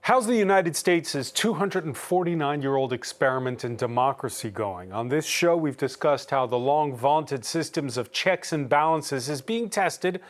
How's the United States' 249-year-old experiment in democracy going? On this show, we've discussed how the long-vaunted systems of checks and balances is being tested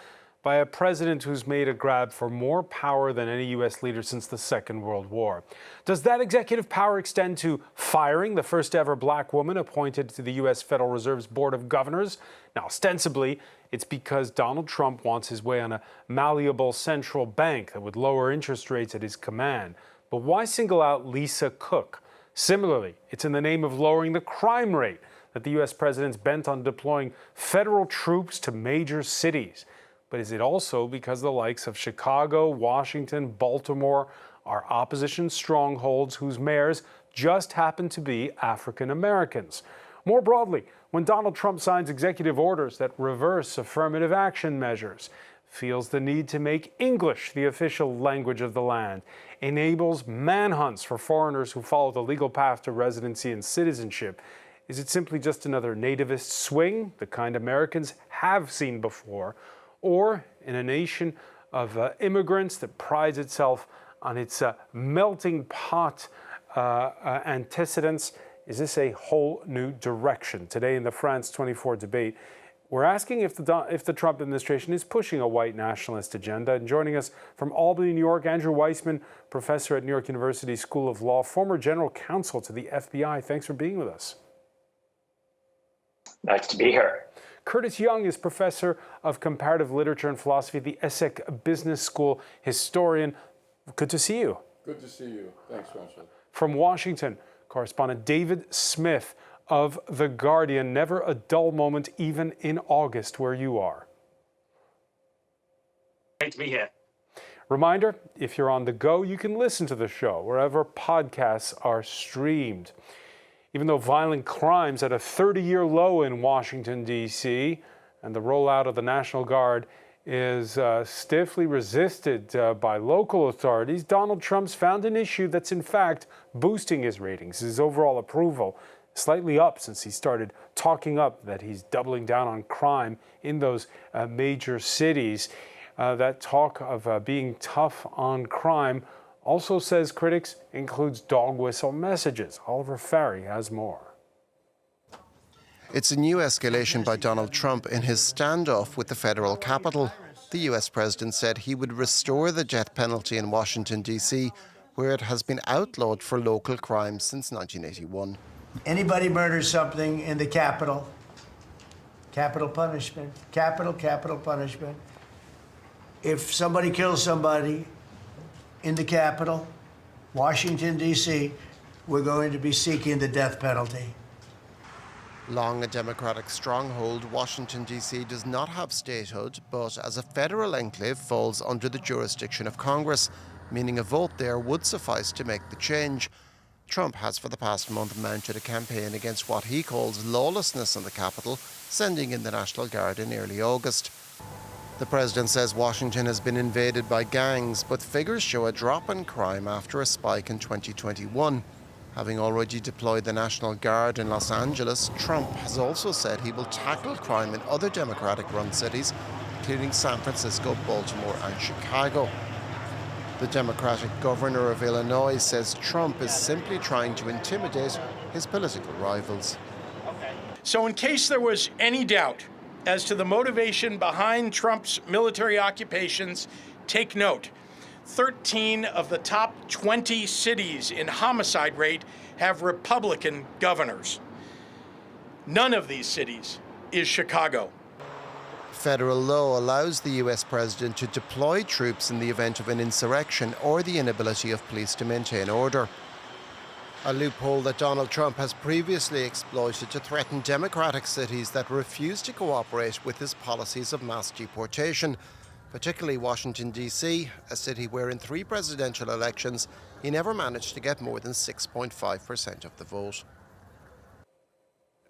by a president who's made a grab for more power than any U.S. leader since the Second World War. Does that executive power extend to firing the first ever black woman appointed to the U.S. Federal Reserve's Board of Governors? Now, ostensibly, it's because Donald Trump wants his way on a malleable central bank that would lower interest rates at his command. But why single out Lisa Cook? Similarly, it's in the name of lowering the crime rate that the U.S. president's bent on deploying federal troops to major cities. But is it also because the likes of Chicago, Washington, Baltimore are opposition strongholds whose mayors just happen to be African Americans? More broadly, when Donald Trump signs executive orders that reverse affirmative action measures, feels the need to make English the official language of the land, enables manhunts for foreigners who follow the legal path to residency and citizenship, is it simply just another nativist swing, the kind Americans have seen before? Or in a nation of immigrants that prides itself on its melting pot antecedents, is this a whole new direction? Today in the France 24 debate, we're asking if the Trump administration is pushing a white nationalist agenda. And joining us from Albany, New York, Andrew Weissman, professor at New York University School of Law, former general counsel to the FBI. Thanks for being with us. Nice to be here. Curtis Young is professor of comparative literature and philosophy at the Essex Business School, historian. Good to see you. Good to see you. Thanks, Rancho. From Washington, correspondent David Smith of The Guardian. Never a dull moment, even in August, where you are. Great to be here. Reminder, if you're on the go, you can listen to the show wherever podcasts are streamed. Even though violent crime's at a 30-year low in Washington, D.C., and the rollout of the National Guard is stiffly resisted by local authorities, Donald Trump's found an issue that's in fact boosting his ratings. His overall approval slightly up since he started talking up that he's doubling down on crime in those major cities. That talk of being tough on crime also, says critics, includes dog whistle messages. Oliver Farry has more. It's a new escalation by Donald Trump in his standoff with the federal capital. The US president said he would restore the death penalty in Washington, D.C., where it has been outlawed for local crimes since 1981. Anybody murders something in the Capitol, capital punishment, capital punishment. If somebody kills somebody in the Capitol, Washington, D.C., we're going to be seeking the death penalty. Long a Democratic stronghold, Washington, D.C. does not have statehood, but as a federal enclave falls under the jurisdiction of Congress, meaning a vote there would suffice to make the change. Trump has for the past month mounted a campaign against what he calls lawlessness in the Capitol, sending in the National Guard in early August. The president says Washington has been invaded by gangs, but figures show a drop in crime after a spike in 2021. Having already deployed the National Guard in Los Angeles, Trump has also said he will tackle crime in other Democratic-run cities, including San Francisco, Baltimore and Chicago. The Democratic governor of Illinois says Trump is simply trying to intimidate his political rivals. So in case there was any doubt as to the motivation behind Trump's military occupations, take note. 13 of the top 20 cities in homicide rate have Republican governors. None of these cities is Chicago. Federal law allows the US president to deploy troops in the event of an insurrection or the inability of police to maintain order. A loophole that Donald Trump has previously exploited to threaten Democratic cities that refuse to cooperate with his policies of mass deportation, particularly Washington, D.C., a city where in 3 presidential elections he never managed to get more than 6.5% of the vote.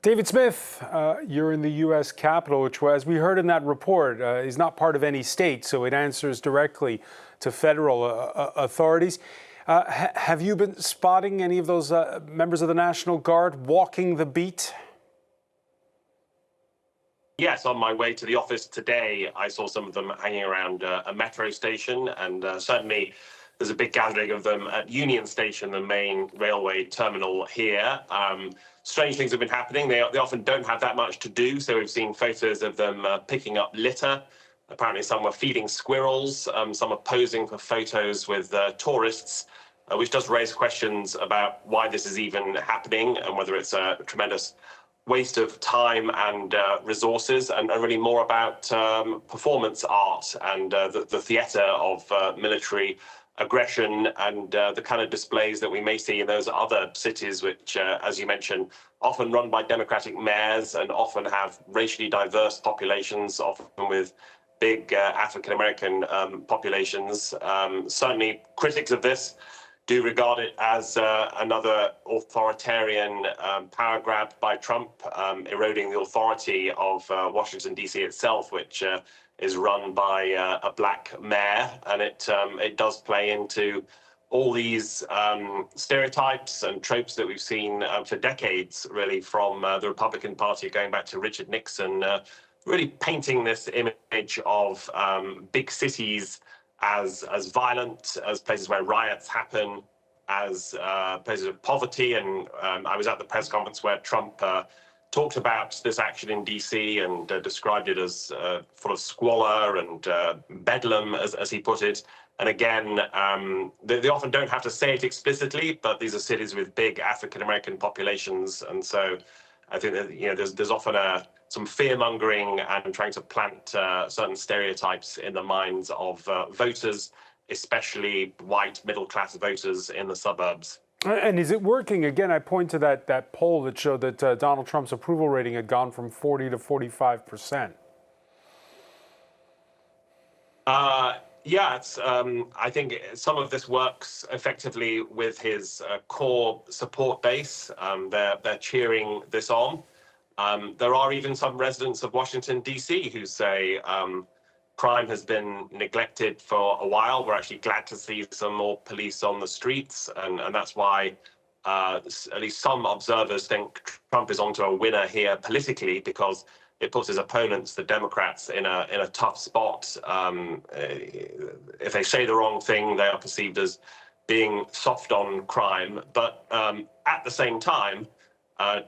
David Smith, you're in the U.S. Capitol, which, as we heard in that report, is not part of any state, so it answers directly to federal authorities. Have you been spotting any of those members of the National Guard walking the beat? Yes, on my way to the office today, I saw some of them hanging around a metro station, and certainly There's a big gathering of them at Union Station, the main railway terminal here. Strange things have been happening. They often don't have that much to do, so we've seen photos of them picking up litter. Apparently some were feeding squirrels, some are posing for photos with tourists, which does raise questions about why this is even happening and whether it's a tremendous waste of time and resources, and really more about performance art and the theatre of military aggression and the kind of displays that we may see in those other cities which, as you mentioned, often run by Democratic mayors and often have racially diverse populations, often with big African-American populations. Certainly critics of this do regard it as another authoritarian power grab by Trump, eroding the authority of Washington, D.C. itself, which is run by a black mayor. And it does play into all these stereotypes and tropes that we've seen for decades, really, from the Republican Party going back to Richard Nixon, really painting this image of big cities as violent, as places where riots happen, as places of poverty. And I was at the press conference where Trump talked about this action in DC and described it as full of squalor and bedlam, as he put it. And again, they often don't have to say it explicitly, but these are cities with big African-American populations. And so I think that, there's often some fear-mongering and trying to plant certain stereotypes in the minds of voters, especially white middle-class voters in the suburbs. And is it working? Again, I point to that poll that showed that Donald Trump's approval rating had gone from 40 to 45%. Yeah, I think some of this works effectively with his core support base. They're cheering this on. There are even some residents of Washington, D.C. who say crime has been neglected for a while. We're actually glad to see some more police on the streets, and that's why at least some observers think Trump is onto a winner here politically, because it puts his opponents, the Democrats, in a tough spot. If they say the wrong thing, they are perceived as being soft on crime. But at the same time,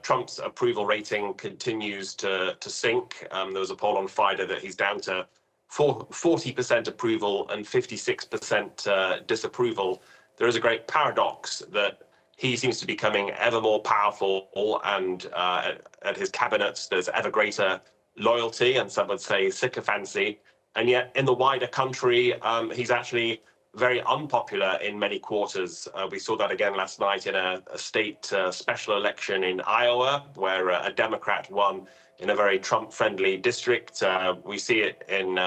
Trump's approval rating continues to sink. There was a poll on Friday that he's down to 40% approval and 56% disapproval. There is a great paradox that he seems to be becoming ever more powerful, and at his cabinets there's ever greater loyalty, and some would say sycophancy. And yet in the wider country, he's actually very unpopular in many quarters. We saw that again last night in a state special election in Iowa, where a Democrat won in a very Trump-friendly district. We see it in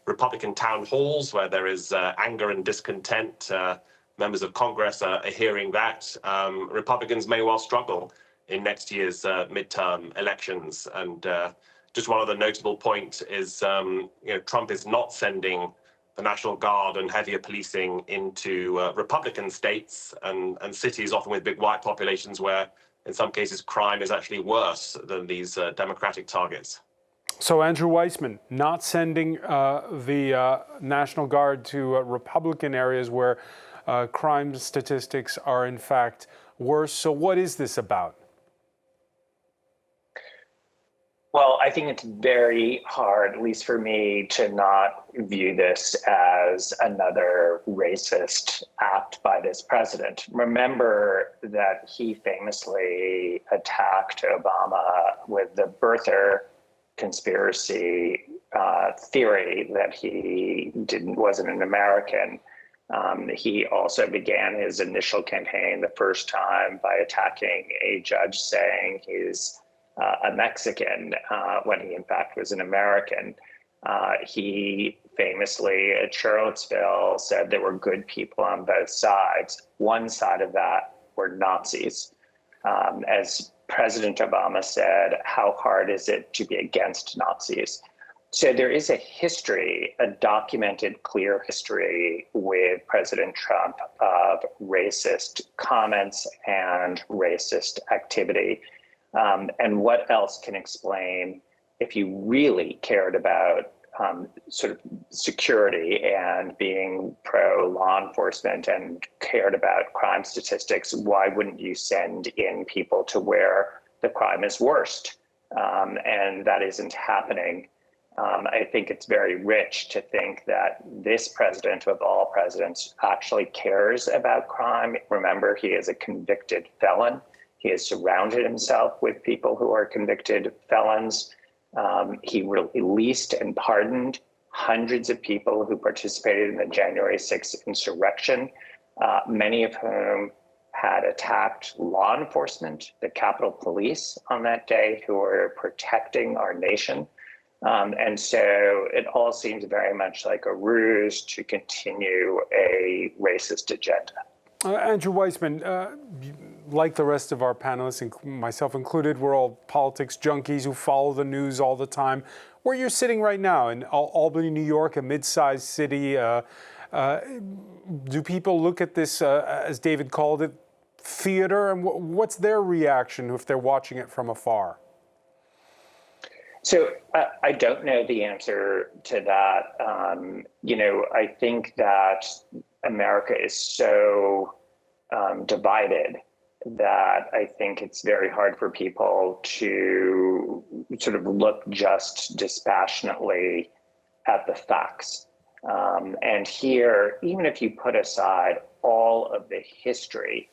Republican town halls where there is anger and discontent. Members of Congress are hearing that. Republicans may well struggle in next year's midterm elections. And just one other notable point is, Trump is not sending the National Guard and heavier policing into Republican states and cities, often with big white populations, where in some cases crime is actually worse than these Democratic targets. So Andrew Weissman, not sending the National Guard to Republican areas where crime statistics are in fact worse. So what is this about? Well, I think it's very hard, at least for me, to not view this as another racist act by this president. Remember that he famously attacked Obama with the birther conspiracy theory that he wasn't an American. He also began his initial campaign the first time by attacking a judge, saying he's a Mexican when he in fact was an American. He famously at Charlottesville said there were good people on both sides. One side of that were Nazis. As President Obama said, how hard is it to be against Nazis? So there is a history, a documented, clear history with President Trump of racist comments and racist activity. And what else can explain, if you really cared about sort of security and being pro law enforcement and cared about crime statistics, why wouldn't you send in people to where the crime is worst? And that isn't happening. I think it's very rich to think that this president of all presidents actually cares about crime. Remember, he is a convicted felon. He has surrounded himself with people who are convicted felons. He released and pardoned hundreds of people who participated in the January 6th insurrection, many of whom had attacked law enforcement, the Capitol Police on that day, who were protecting our nation. And so it all seems very much like a ruse to continue a racist agenda. Andrew Weissman, like the rest of our panelists, myself included, we're all politics junkies who follow the news all the time. Where you're sitting right now in Albany, New York, a mid-sized city, do people look at this, as David called it, theater? And what's their reaction if they're watching it from afar? So I don't know the answer to that. I think that America is so divided that I think it's very hard for people to sort of look just dispassionately at the facts. And here, even if you put aside all of the history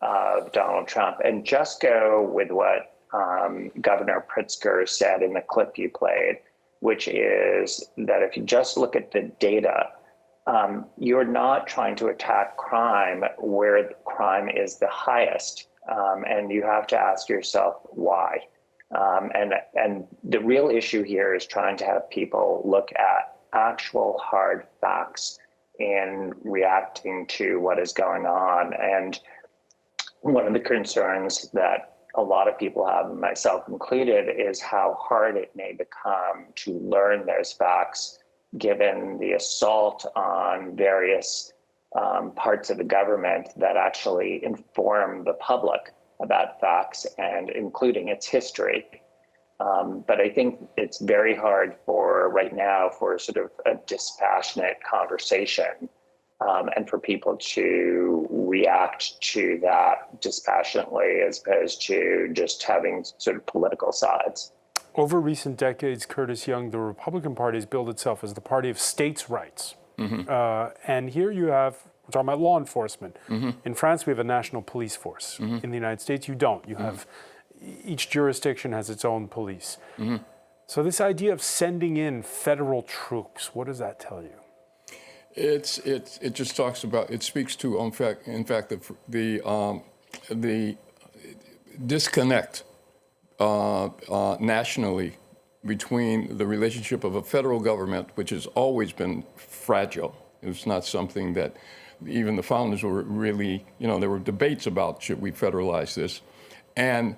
of Donald Trump and just go with what Governor Pritzker said in the clip you played, which is that if you just look at the data, you're not trying to attack crime where crime is the highest. And you have to ask yourself why. And the real issue here is trying to have people look at actual hard facts in reacting to what is going on. And one of the concerns that a lot of people have, myself included, is how hard it may become to learn those facts given the assault on various parts of the government that actually inform the public about facts and including its history. But I think it's very hard right now for sort of a dispassionate conversation and for people to react to that dispassionately as opposed to just having sort of political sides. Over recent decades, Curtis Young, the Republican Party has billed itself as the party of states' rights. And here you have, we're talking about law enforcement. In France, we have a national police force. In the United States, you don't. You have, each jurisdiction has its own police. So this idea of sending in federal troops, what does that tell you? It just talks about, it speaks to, in fact, the disconnect nationally between the relationship of a federal government, which has always been fragile. It's not something that even the founders were really, there were debates about should we federalize this, and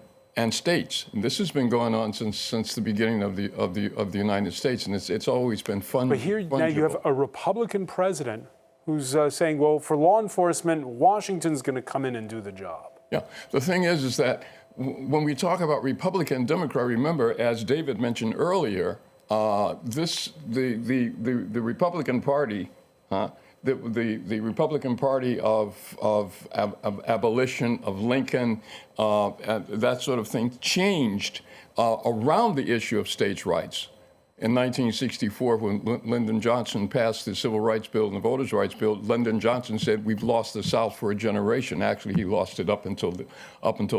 states. And this has been going on since the beginning of the United States, and it's always been fun. But here now you have a Republican president who's saying, well, for law enforcement, Washington's going to come in and do the job. Yeah. The thing is that when we talk about Republican and Democrat, remember, as David mentioned earlier, the Republican Party, the Republican Party of abolition, of Lincoln, that sort of thing, changed around the issue of states' rights. In 1964, when Lyndon Johnson passed the Civil Rights Bill and the Voters' Rights Bill, Lyndon Johnson said, "We've lost the South for a generation." Actually, he lost it up until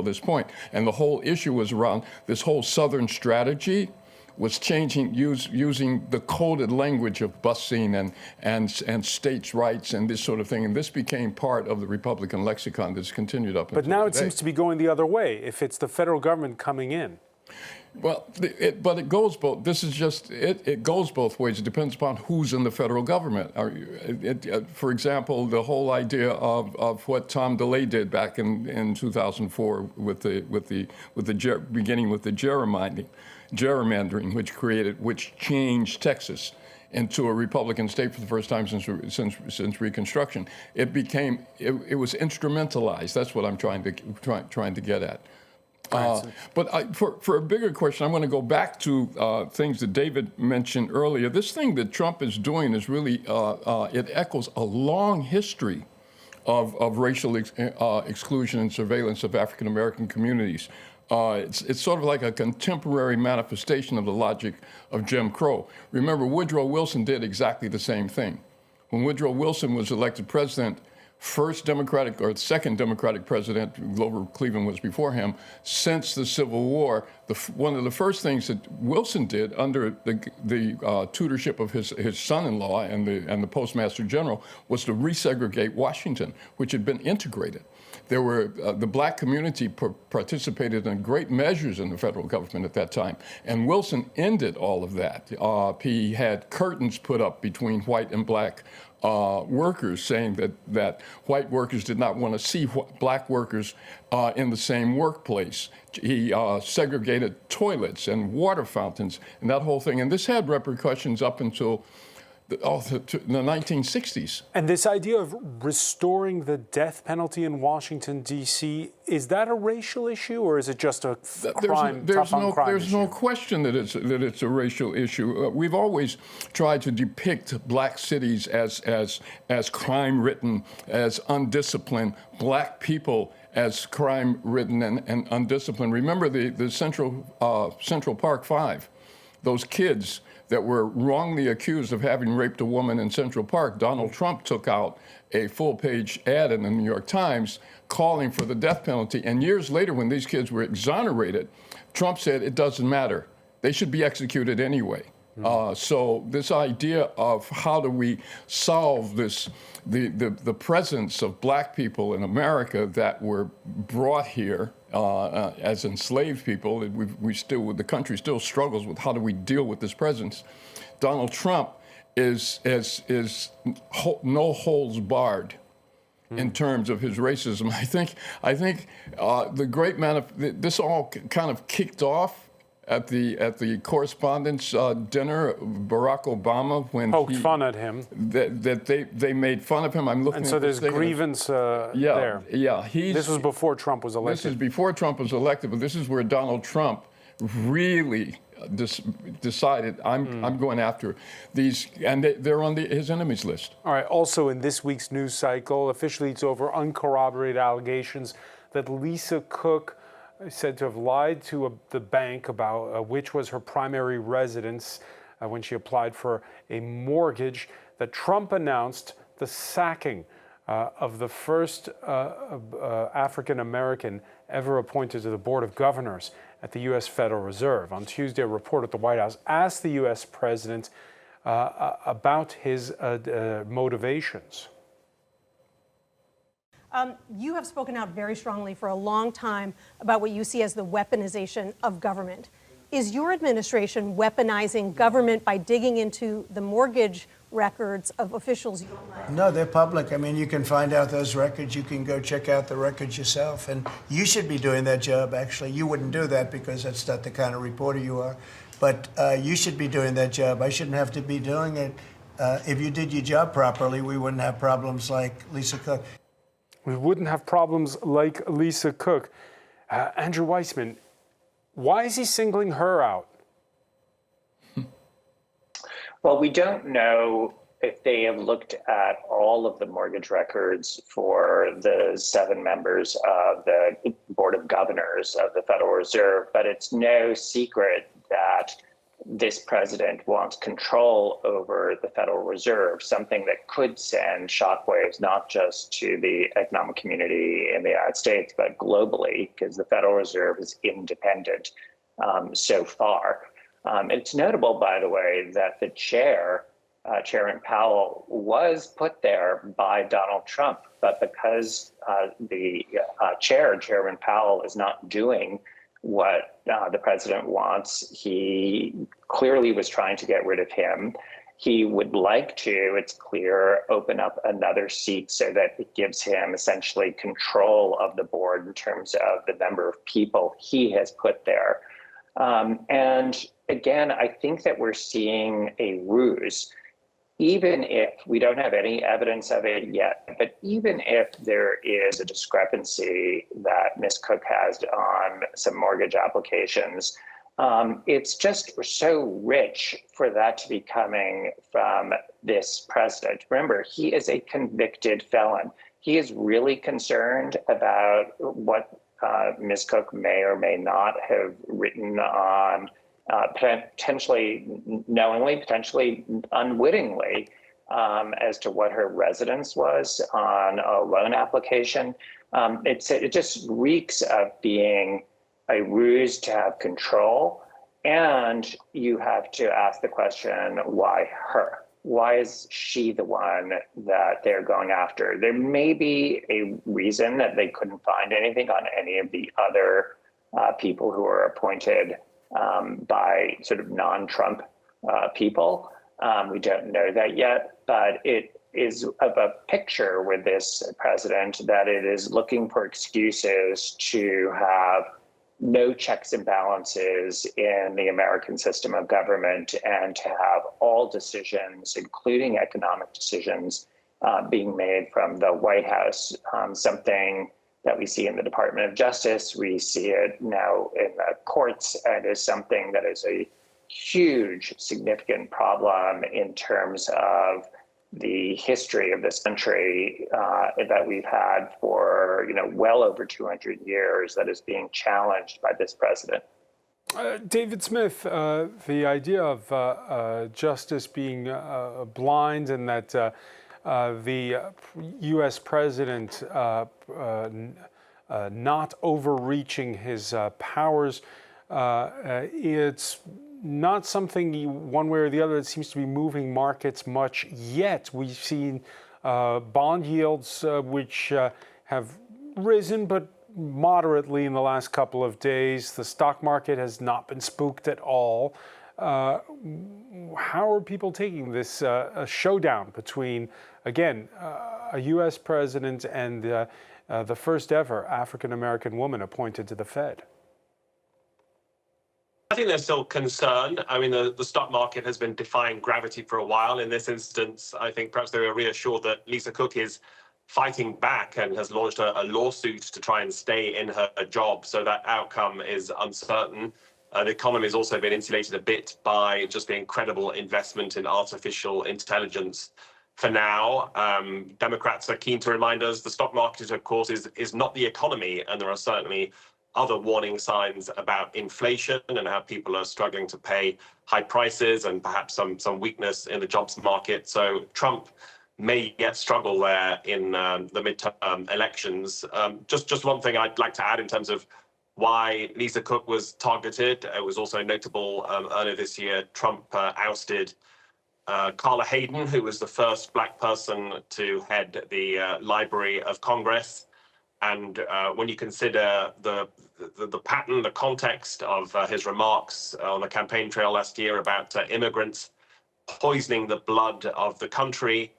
this point. And the whole issue was around this whole Southern strategy was changing, using the coded language of busing and states' rights and this sort of thing. And this became part of the Republican lexicon that's continued up until today. But now it seems to be going the other way, if it's the federal government coming in. Well, but it goes both. This is just it goes both ways. It depends upon who's in the federal government. For example, the whole idea of what Tom DeLay did back in 2004 beginning with the gerrymandering, which changed Texas into a Republican state for the first time since Reconstruction. It was instrumentalized. That's what I'm trying to get at. But for a bigger question, I want to go back to things that David mentioned earlier. This thing that Trump is doing is really, it echoes a long history of racial exclusion and surveillance of African American communities. It's sort of like a contemporary manifestation of the logic of Jim Crow. Remember, Woodrow Wilson did exactly the same thing. When Woodrow Wilson was elected president, first Democratic or second Democratic president, Grover Cleveland was before him, since the Civil War, one of the first things that Wilson did under the tutorship of his son-in-law and the Postmaster General was to resegregate Washington, which had been integrated. There were the black community participated in great measures in the federal government at that time, and Wilson ended all of that. He had curtains put up between white and black workers, saying that white workers did not want to see black workers in the same workplace. He segregated toilets and water fountains and that whole thing. And this had repercussions up until the 1960s. And this idea of restoring the death penalty in Washington, D.C., is that a racial issue, or is it just a crime? There's no question that it's a racial issue. We've always tried to depict black cities as crime-ridden, as undisciplined, black people as crime-ridden and undisciplined. Remember the Central Park Five, those kids that were wrongly accused of having raped a woman in Central Park. Donald Trump took out a full-page ad in the New York Times calling for the death penalty. And years later, when these kids were exonerated, Trump said it doesn't matter. They should be executed anyway. So this idea of how do we solve this, the presence of black people in America that were brought here as enslaved people, the country still struggles with how do we deal with this presence. Donald Trump is no holds barred in terms of his racism. I think the great this all kind of kicked off at the correspondence dinner, Barack Obama, when poked fun at him. That they made fun of him. I'm looking. And so there's grievance there. Yeah. This was before Trump was elected. This is before Trump was elected, but this is where Donald Trump really decided I'm going after these, and they're on his enemies list. All right. Also, in this week's news cycle, officially it's over uncorroborated allegations that Lisa Cook said to have lied to the bank about which was her primary residence when she applied for a mortgage, that Trump announced the sacking of the first African-American ever appointed to the Board of Governors at the U.S. Federal Reserve. On Tuesday, a report at the White House asked the U.S. president about his motivations. You have spoken out very strongly for a long time about what you see as the weaponization of government. Is your administration weaponizing government by digging into the mortgage records of officials? No, they're public. I mean, you can find out those records. You can go check out the records yourself. And you should be doing that job, actually. You wouldn't do that because that's not the kind of reporter you are. But you should be doing that job. I shouldn't have to be doing it. If you did your job properly, we wouldn't have problems like Lisa Cook. We wouldn't have problems like Lisa Cook. Andrew Weissman, why is he singling her out? Well, we don't know if they have looked at all of the mortgage records for the 7 members of the Board of Governors of the Federal Reserve, but it's no secret that this president wants control over the Federal Reserve, something that could send shockwaves not just to the economic community in the United States, but globally, because the Federal Reserve is independent so far. It's notable, by the way, that the chair, Chairman Powell, was put there by Donald Trump, but because the chair, Chairman Powell, is not doing what the president wants, he clearly was trying to get rid of him. He would like to, it's clear, open up another seat so that it gives him essentially control of the board in terms of the number of people he has put there. And again, I think that we're seeing a ruse. even if we don't have any evidence of it yet, but even if there is a discrepancy that Ms. Cook has on some mortgage applications, it's just so rich for that to be coming from this president. Remember, he is a convicted felon. He is really concerned about what Ms. Cook may or may not have written on potentially knowingly, potentially unwittingly, as to what her residence was on a loan application. It just reeks of being a ruse to have control. And you have to ask the question, why her? Why is she the one that they're going after? There may be a reason that they couldn't find anything on any of the other people who are appointed by sort of non-Trump people. We don't know that yet, but it is of a picture with this president that it is looking for excuses to have no checks and balances in the American system of government and to have all decisions, including economic decisions, being made from the White House, something that we see in the Department of Justice. We see it now in the courts, and is something that is a huge, significant problem in terms of the history of this country that we've had for well over 200 years that is being challenged by this president. David Smith, the idea of justice being blind and that the U.S. president not overreaching his powers, it's not something one way or the other that seems to be moving markets much yet. We've seen bond yields which have risen, but moderately in the last couple of days. The stock market has not been spooked at all. How are people taking this showdown between, again, a U.S. president and the first ever African-American woman appointed to the Fed? I think there's still concern. I mean, the stock market has been defying gravity for a while. In this instance, I think perhaps they were reassured that Lisa Cook is fighting back and has launched a lawsuit to try and stay in her job. So that outcome is uncertain. The economy has also been insulated a bit by just the incredible investment in artificial intelligence. For now, Democrats are keen to remind us the stock market, of course, is not the economy, and there are certainly other warning signs about inflation and how people are struggling to pay high prices and perhaps some weakness in the jobs market. So Trump may yet struggle there in the midterm elections. Just one thing I'd like to add in terms of why Lisa Cook was targeted. It was also notable earlier this year, Trump ousted Carla Hayden, who was the first Black person to head the Library of Congress. And when you consider the pattern, the context of his remarks on the campaign trail last year about immigrants poisoning the blood of the country,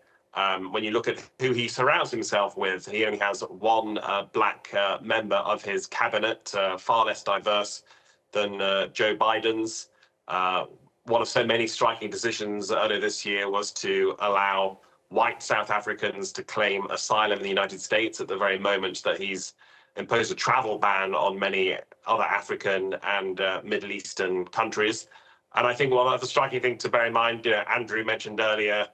when you look at who he surrounds himself with, he only has one Black member of his cabinet, far less diverse than Joe Biden's. One of so many striking decisions earlier this year was to allow white South Africans to claim asylum in the United States at the very moment that he's imposed a travel ban on many other African and Middle Eastern countries. And I think one other striking thing to bear in mind, Andrew mentioned earlier,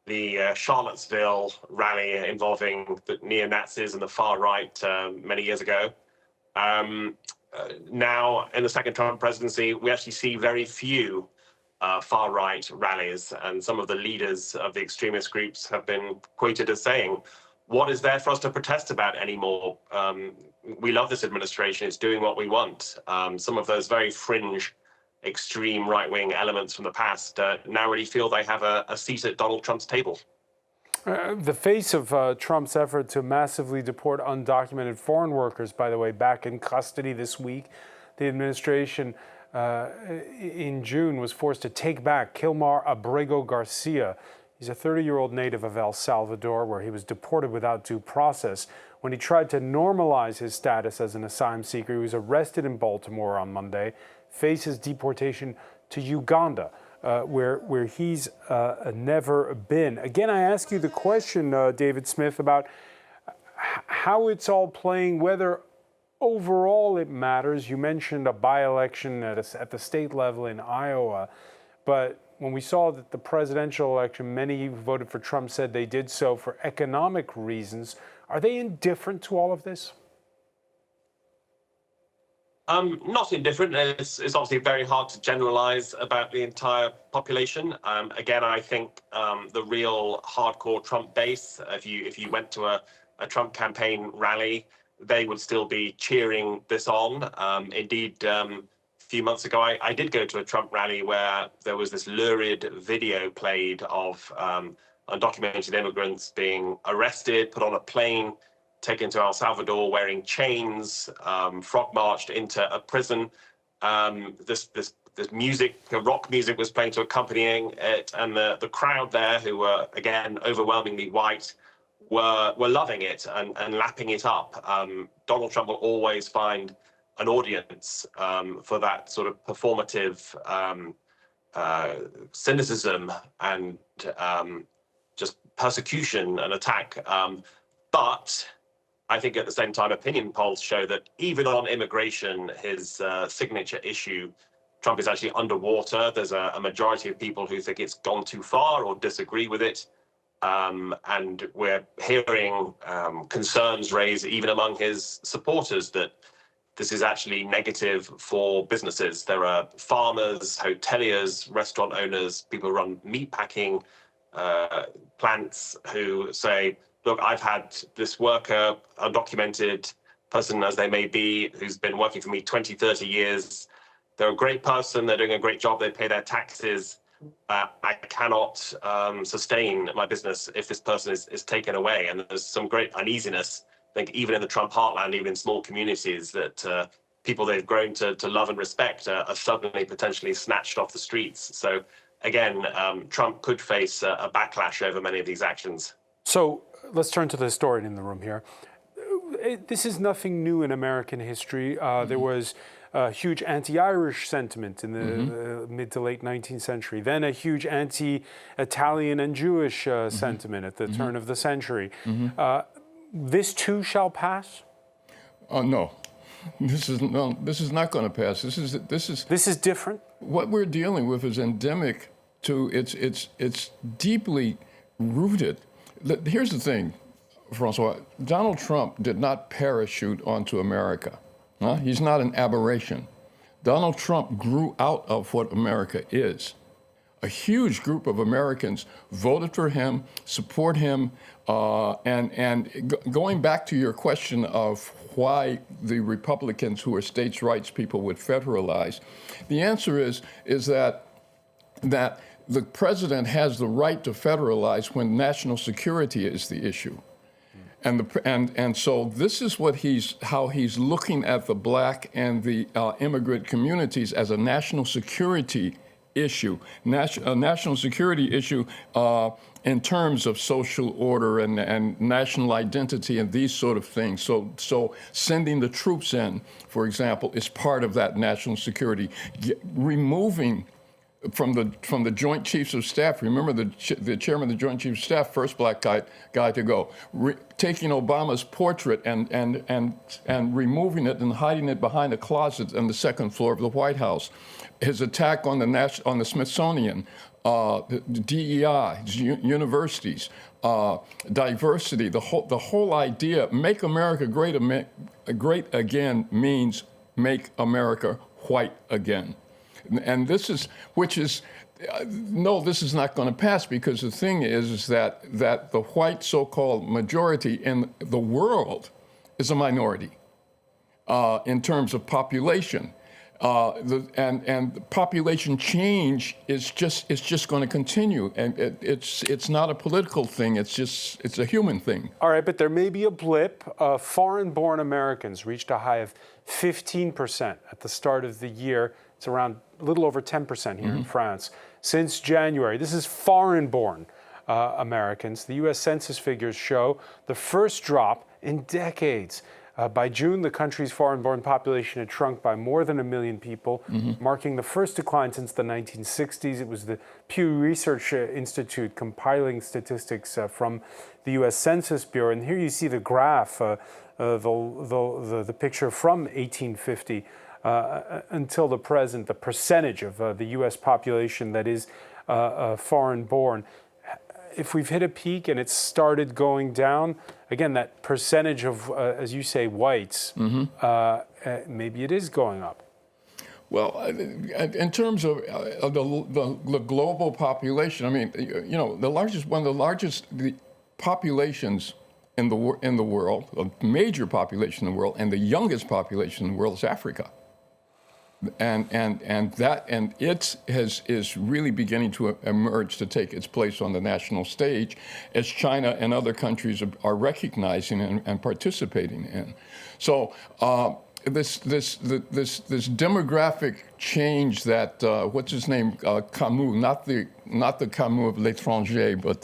the Charlottesville rally involving the neo-Nazis and the far right many years ago. Now, in the second Trump presidency, we actually see very few far-right rallies, and some of the leaders of the extremist groups have been quoted as saying, what is there for us to protest about anymore? We love this administration, it's doing what we want. Some of those very fringe, extreme right-wing elements from the past now really feel they have a seat at Donald Trump's table. The face of Trump's effort to massively deport undocumented foreign workers, by the way, back in custody this week, the administration in June was forced to take back Kilmar Abrego Garcia. He's a 30-year-old native of El Salvador, where he was deported without due process. When he tried to normalize his status as an asylum seeker, he was arrested in Baltimore on Monday, faces deportation to Uganda. where he's never been. Again, I ask you the question, David Smith, about how it's all playing, whether overall it matters. You mentioned a by-election at the state level in Iowa, but when we saw that the presidential election, many who voted for Trump said they did so for economic reasons. Are they indifferent to all of this? Not indifferent. It's obviously very hard to generalize about the entire population. Again, I think the real hardcore Trump base, if you went to a Trump campaign rally, they would still be cheering this on. Indeed, a few months ago, I did go to a Trump rally where there was this lurid video played of undocumented immigrants being arrested, put on a plane, taken to El Salvador wearing chains, frog marched into a prison. This music, rock music was playing to accompanying it, and the crowd there, who were again overwhelmingly white, were loving it and lapping it up. Donald Trump will always find an audience for that sort of performative cynicism and just persecution and attack. But I think at the same time, opinion polls show that even on immigration, his signature issue, Trump is actually underwater. There's a majority of people who think it's gone too far or disagree with it. And we're hearing concerns raised even among his supporters that this is actually negative for businesses. There are farmers, hoteliers, restaurant owners, people who run meatpacking plants who say, look, I've had this worker, undocumented person as they may be, who's been working for me 20, 30 years. They're a great person. They're doing a great job. They pay their taxes. I cannot sustain my business if this person is taken away. And there's some great uneasiness, I think, even in the Trump heartland, even in small communities, that people they've grown to love and respect are suddenly potentially snatched off the streets. So again, Trump could face a backlash over many of these actions. So let's turn to the historian in the room here. This is nothing new in American history. There was a huge anti-Irish sentiment in the mid to late 19th century, then a huge anti-Italian and Jewish sentiment at the turn of the century. This too shall pass? No. This is not going to pass. This is different. What we're dealing with is endemic to it's deeply rooted. Here's the thing, Francois. Donald Trump did not parachute onto America. He's not an aberration. Donald Trump grew out of what America is. A huge group of Americans voted for him, support him, and going back to your question of why the Republicans, who are states' rights people, would federalize, the answer is that the president has the right to federalize when national security is the issue. And so this is how he's looking at the black and the immigrant communities as a national security issue, a national security issue in terms of social order and national identity and these sort of things. So sending the troops in, for example, is part of that national security. Removing from the Joint Chiefs of Staff, remember the chairman of the Joint Chiefs of Staff, first black guy to go, taking Obama's portrait and removing it and hiding it behind a closet on the second floor of the White House. His attack on the Smithsonian, the DEI, universities, diversity, the whole idea, make America great again means make America white again. And this is not going to pass, because the thing is that the white so-called majority in the world is a minority in terms of population. And population change is just going to continue, and it's not a political thing. It's a human thing. All right, but there may be a blip. Foreign-born Americans reached a high of 15% at the start of the year. It's around a little over 10% here in France since January. This is foreign-born Americans. The U.S. Census figures show the first drop in decades. By June, the country's foreign-born population had shrunk by more than 1 million people, marking the first decline since the 1960s. It was the Pew Research Institute compiling statistics from the U.S. Census Bureau. And here you see the graph, the picture from 1850 until the present, the percentage of the U.S. population that is foreign-born. If we've hit a peak and it's started going down, again, that percentage of, as you say, whites, maybe it is going up. Well, in terms of the global population, I mean, you know, one of the largest populations in the world, a major population in the world, and the youngest population in the world is Africa. And it is really beginning to emerge to take its place on the national stage, as China and other countries are recognizing and participating in. So this demographic change that what's his name, Camus, not the Camus of L'Étranger, but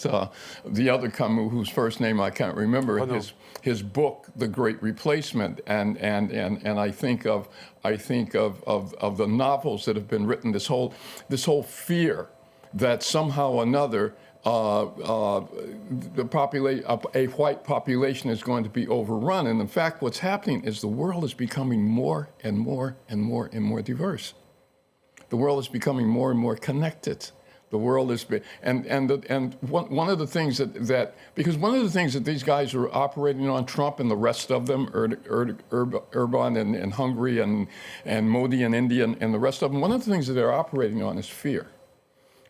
the other Camus whose first name I can't remember. His book, The Great Replacement, and I think of the novels that have been written. This whole fear that somehow or another a white population is going to be overrun. And in fact, what's happening is the world is becoming more and more and more and more diverse. The world is becoming more and more connected. The world is, and one of the things because one of the things that these guys are operating on, Trump and the rest of them, Erdogan in Hungary and Modi in India and the rest of them, one of the things that they're operating on is fear.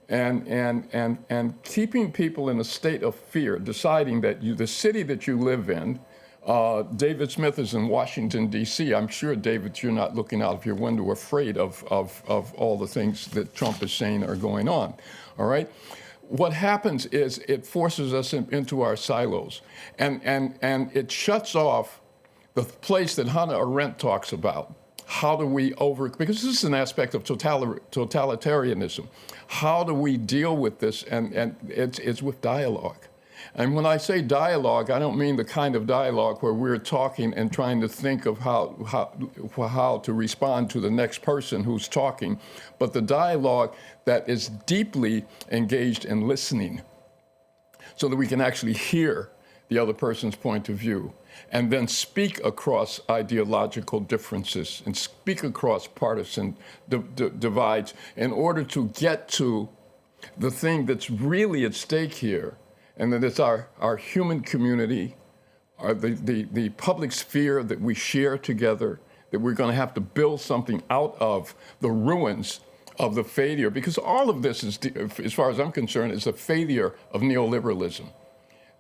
And keeping people in a state of fear, deciding that the city that you live in, David Smith is in Washington, D.C. I'm sure, David, you're not looking out of your window afraid of all the things that Trump is saying are going on, all right? What happens is it forces us into our silos, and it shuts off the place that Hannah Arendt talks about. How do we because this is an aspect of totalitarianism. How do we deal with this? And it's with dialogue. And when I say dialogue, I don't mean the kind of dialogue where we're talking and trying to think of how to respond to the next person who's talking, but the dialogue that is deeply engaged in listening so that we can actually hear the other person's point of view and then speak across ideological differences and speak across partisan divides in order to get to the thing that's really at stake here. And that it's our human community, the public sphere that we share together, that we're going to have to build something out of the ruins of the failure. Because all of this is, as far as I'm concerned, is a failure of neoliberalism.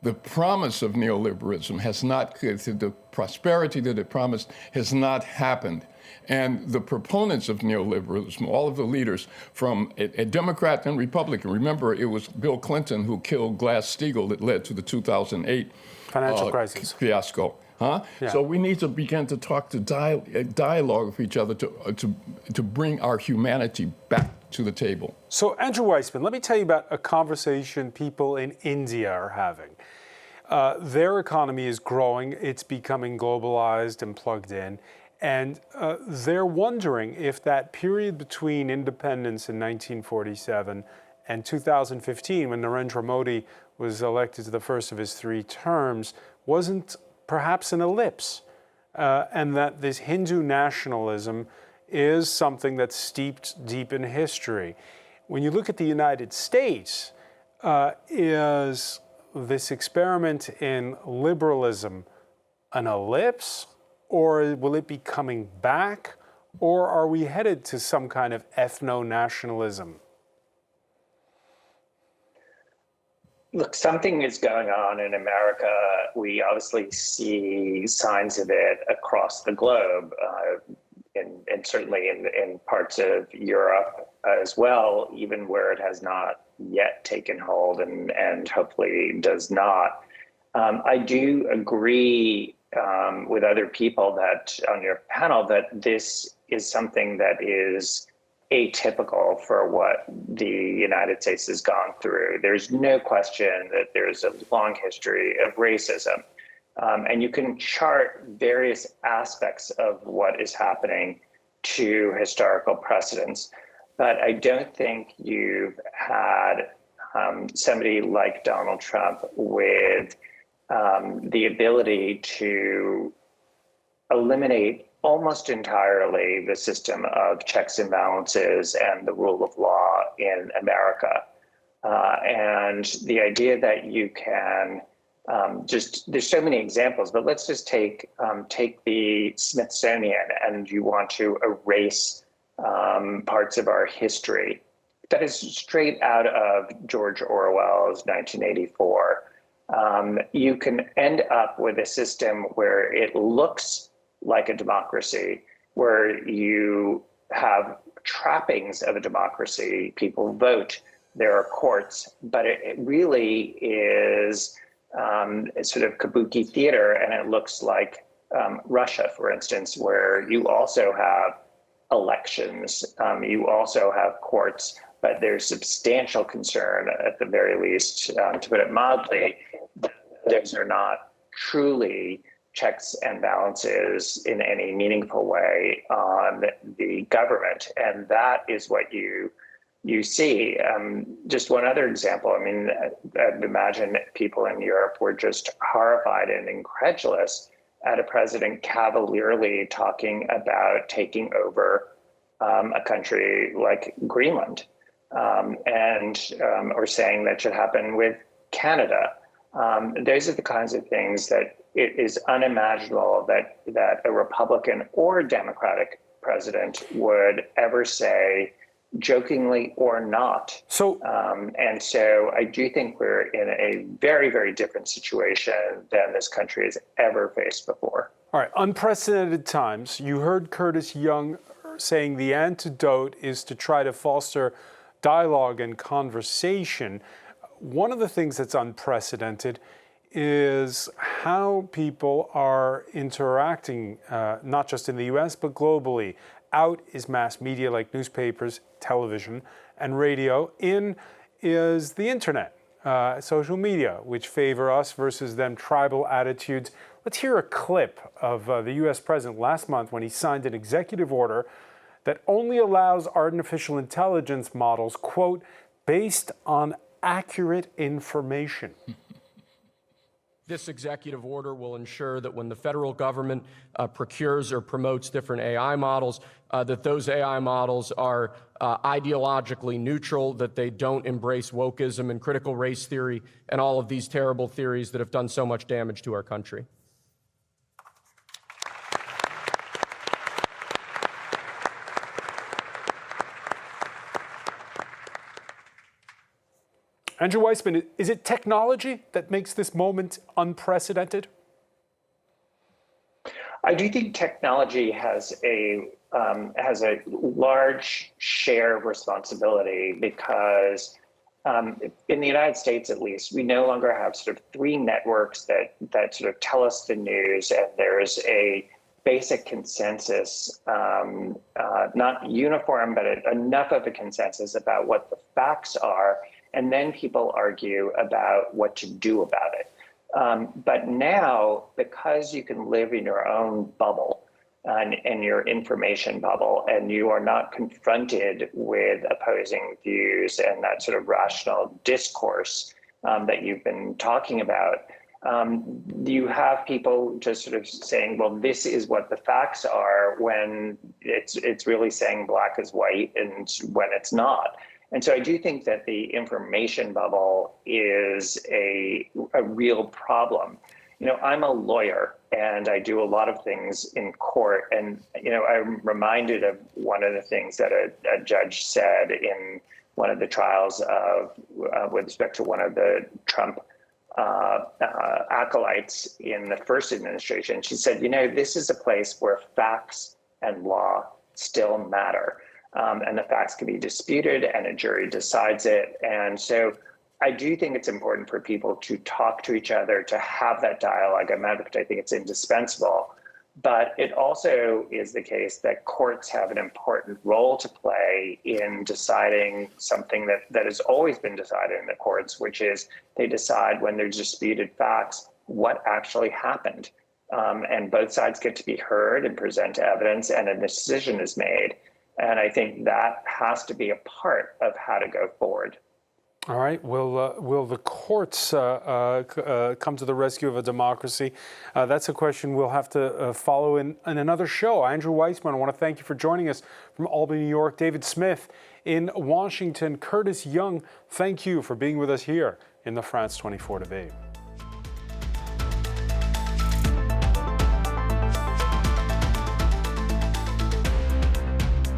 The promise of neoliberalism has not, the prosperity that it promised has not happened. And the proponents of neoliberalism, all of the leaders, from a Democrat and Republican, remember it was Bill Clinton who killed Glass-Steagall that led to the 2008 financial crisis fiasco. Huh? Yeah. So we need to begin to talk to dialogue with each other to bring our humanity back to the table. So Andrew Weissman, let me tell you about a conversation people in India are having. Their economy is growing, it's becoming globalized and plugged in. And they're wondering if that period between independence in 1947 and 2015, when Narendra Modi was elected to the first of his 3 terms, wasn't perhaps an ellipse, and that this Hindu nationalism is something that's steeped deep in history. When you look at the United States, is this experiment in liberalism an ellipse? Or will it be coming back? Or are we headed to some kind of ethno-nationalism? Look, something is going on in America. We obviously see signs of it across the globe, and certainly in parts of Europe as well, even where it has not yet taken hold and hopefully does not. I do agree with other people that on your panel that this is something that is atypical for what the United States has gone through. There's no question that there's a long history of racism. And you can chart various aspects of what is happening to historical precedents. But I don't think you've had somebody like Donald Trump with the ability to eliminate almost entirely the system of checks and balances and the rule of law in America. And the idea that you can there's so many examples, but let's just take the Smithsonian, and you want to erase parts of our history. That is straight out of George Orwell's 1984. You can end up with a system where it looks like a democracy, where you have trappings of a democracy. People vote, there are courts, but it really is sort of kabuki theater, and it looks like Russia, for instance, where you also have elections, you also have courts, but there's substantial concern, at the very least, to put it mildly, that those are not truly checks and balances in any meaningful way on the government. And that is what you see. Just one other example, I mean, I'd imagine people in Europe were just horrified and incredulous at a president cavalierly talking about taking over a country like Greenland, or saying that should happen with Canada. Those are the kinds of things that it is unimaginable that a Republican or Democratic president would ever say, jokingly or not. And so I do think we're in a very, very different situation than this country has ever faced before. All right, unprecedented times. You heard Curtis Young saying the antidote is to try to foster dialogue and conversation. One of the things that's unprecedented is how people are interacting, not just in the US, but globally. Out is mass media like newspapers, television, and radio. In is the internet, social media, which favor us versus them tribal attitudes. Let's hear a clip of the US president last month when he signed an executive order that only allows artificial intelligence models, quote, based on accurate information. This executive order will ensure that when the federal government procures or promotes different AI models, that those AI models are ideologically neutral, that they don't embrace wokeism and critical race theory and all of these terrible theories that have done so much damage to our country. Andrew Weissman, is it technology that makes this moment unprecedented? I do think technology has a large share of responsibility because in the United States, at least, we no longer have sort of three networks that sort of tell us the news, and there's a basic consensus, not uniform, but enough of a consensus about what the facts are. And then people argue about what to do about it. But now, because you can live in your own bubble and your information bubble, and you are not confronted with opposing views and that sort of rational discourse that you've been talking about, you have people just sort of saying, well, this is what the facts are, when it's really saying black is white and when it's not. And so I do think that the information bubble is a real problem. You know, I'm a lawyer and I do a lot of things in court. And, you know, I'm reminded of one of the things that a judge said in one of the trials with respect to one of the Trump acolytes in the first administration. She said, you know, this is a place where facts and law still matter. And the facts can be disputed and a jury decides it. And so I do think it's important for people to talk to each other, to have that dialogue. I think it's indispensable. But it also is the case that courts have an important role to play in deciding something that has always been decided in the courts, which is they decide when there's disputed facts, what actually happened. And both sides get to be heard and present evidence, and a decision is made. And I think that has to be a part of how to go forward. All right. Will the courts come to the rescue of a democracy? That's a question we'll have to follow in another show. Andrew Weissman, I want to thank you for joining us from Albany, New York. David Smith in Washington. Curtis Young, thank you for being with us here in the France 24 debate.